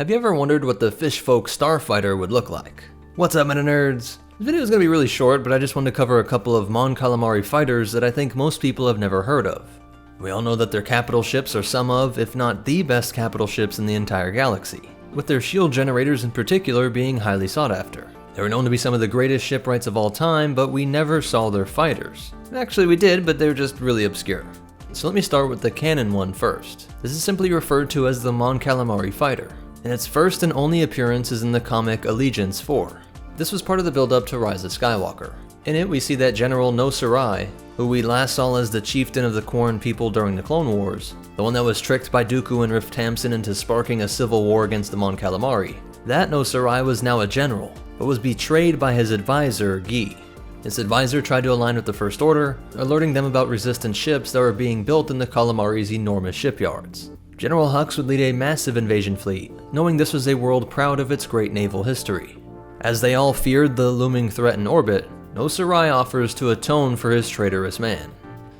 Have you ever wondered what the fishfolk Starfighter would look like? What's up, MetaNerdz? This video is going to be really short, but I just wanted to cover a couple of Mon Calamari fighters that I think most people have never heard of. We all know that their capital ships are some of, if not the best capital ships in the entire galaxy, with their shield generators in particular being highly sought after. They were known to be some of the greatest shipwrights of all time, but we never saw their fighters. Actually, we did, but they're just really obscure. So let me start with the Canon one first. This is simply referred to as the Mon Calamari fighter, and its first and only appearance is in the comic Allegiance 4. This was part of the build-up to Rise of Skywalker. In it, we see that General No Sarai, who we last saw as the chieftain of the Quarren people during the Clone Wars, the one that was tricked by Dooku and Rift Tamsin into sparking a civil war against the Mon Calamari. That No Sarai was now a general, but was betrayed by his advisor, Guy. This advisor tried to align with the First Order, alerting them about resistant ships that were being built in the Calamari's enormous shipyards. General Hux would lead a massive invasion fleet, knowing this was a world proud of its great naval history. As they all feared the looming threat in orbit, No Sarai offers to atone for his traitorous man,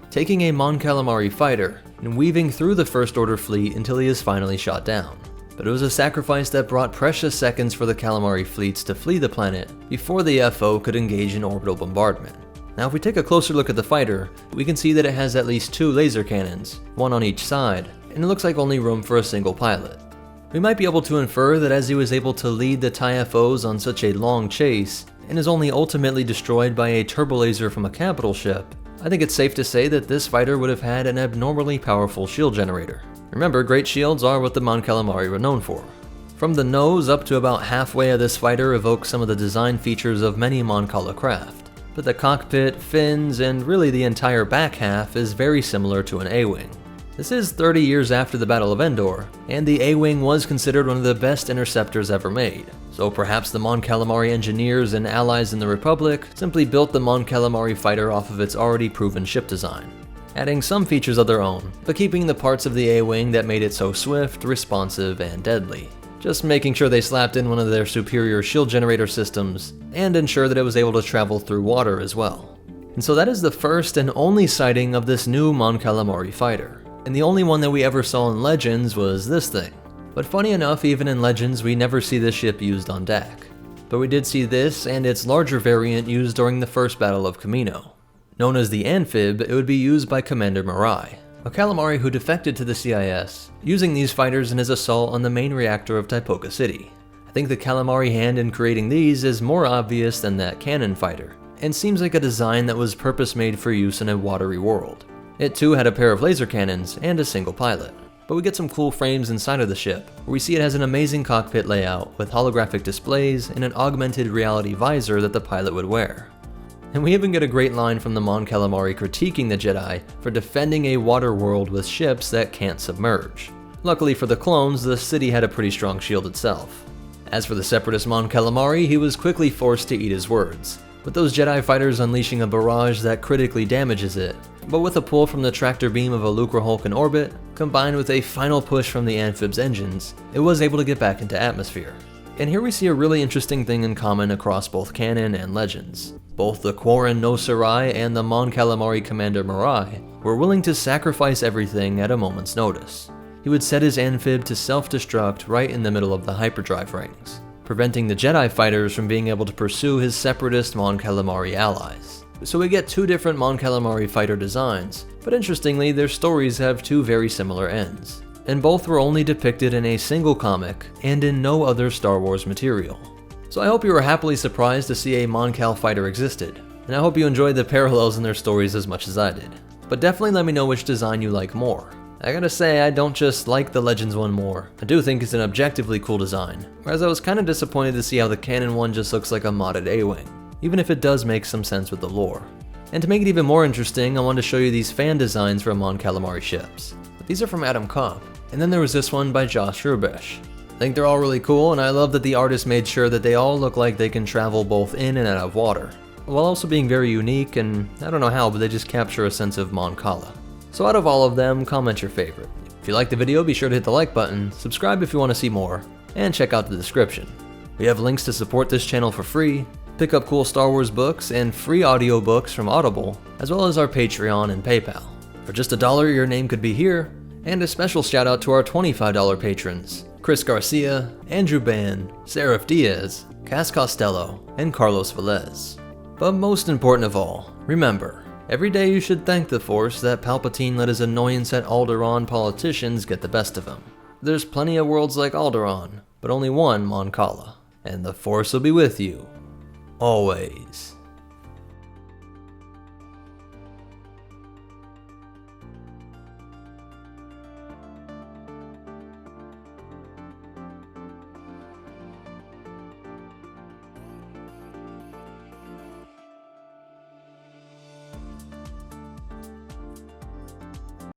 taking a Mon Calamari fighter and weaving through the First Order fleet until he is finally shot down. But it was a sacrifice that brought precious seconds for the Calamari fleets to flee the planet before the FO could engage in orbital bombardment. Now if we take a closer look at the fighter, we can see that it has at least 2 laser cannons, one on each side, and it looks like only room for a single pilot. We might be able to infer that as he was able to lead the TIE FOs on such a long chase, and is only ultimately destroyed by a turbolaser from a capital ship, I think it's safe to say that this fighter would have had an abnormally powerful shield generator. Remember, great shields are what the Mon Calamari were known for. From the nose up to about halfway of this fighter evoke some of the design features of many Mon Cala craft, but the cockpit, fins, and really the entire back half is very similar to an A-Wing. This is 30 years after the Battle of Endor, and the A-Wing was considered one of the best interceptors ever made, so perhaps the Mon Calamari engineers and allies in the Republic simply built the Mon Calamari fighter off of its already proven ship design, adding some features of their own, but keeping the parts of the A-Wing that made it so swift, responsive, and deadly. Just making sure they slapped in one of their superior shield generator systems, and ensure that it was able to travel through water as well. And so that is the first and only sighting of this new Mon Calamari fighter. And the only one that we ever saw in Legends was this thing. But funny enough, even in Legends, we never see this ship used on deck. But we did see this and its larger variant used during the first Battle of Kamino. Known as the Anfib, it would be used by Commander Mirai, a Calamari who defected to the CIS, using these fighters in his assault on the main reactor of Tipoca City. I think the Calamari hand in creating these is more obvious than that Canon fighter, and seems like a design that was purpose-made for use in a watery world. It too had a pair of laser cannons and a single pilot. But we get some cool frames inside of the ship, where we see it has an amazing cockpit layout with holographic displays and an augmented reality visor that the pilot would wear. And we even get a great line from the Mon Calamari critiquing the Jedi for defending a water world with ships that can't submerge. Luckily for the clones, the city had a pretty strong shield itself. As for the separatist Mon Calamari, he was quickly forced to eat his words, with those Jedi fighters unleashing a barrage that critically damages it, but with a pull from the tractor beam of a Lucre Hulk in orbit, combined with a final push from the Anfib's engines, it was able to get back into atmosphere. And here we see a really interesting thing in common across both Canon and Legends. Both the Quarren No Sarai and the Mon Calamari Commander Mirai were willing to sacrifice everything at a moment's notice. He would set his Anfib to self-destruct right in the middle of the hyperdrive rings, preventing the Jedi fighters from being able to pursue his separatist Mon Calamari allies. So we get 2 different Mon Calamari fighter designs, but interestingly their stories have 2 very similar ends, and both were only depicted in a single comic and in no other Star Wars material. So I hope you were happily surprised to see a Mon Cal fighter existed, and I hope you enjoyed the parallels in their stories as much as I did. But definitely let me know which design you like more. I gotta say, I don't just like the Legends one more, I do think it's an objectively cool design, whereas I was kinda disappointed to see how the Canon one just looks like a modded A-Wing, even if it does make some sense with the lore. And to make it even more interesting, I wanted to show you these fan designs for Mon Calamari ships. But these are from Adam Kopp, and then there was this one by Josh Rubesh. I think they're all really cool, and I love that the artist made sure that they all look like they can travel both in and out of water, while also being very unique, and I don't know how, but they just capture a sense of Mon Cala. So out of all of them, comment your favorite. If you liked the video, be sure to hit the like button, subscribe if you want to see more, and check out the description. We have links to support this channel for free, pick up cool Star Wars books, and free audiobooks from Audible, as well as our Patreon and PayPal. For just $1, your name could be here, and a special shout out to our $25 patrons, Chris Garcia, Andrew Ban, Seraph Diaz, Cass Costello, and Carlos Velez. But most important of all, remember, every day you should thank the Force that Palpatine let his annoyance at Alderaan politicians get the best of him. There's plenty of worlds like Alderaan, but only one Mon Cala, and the Force will be with you, always.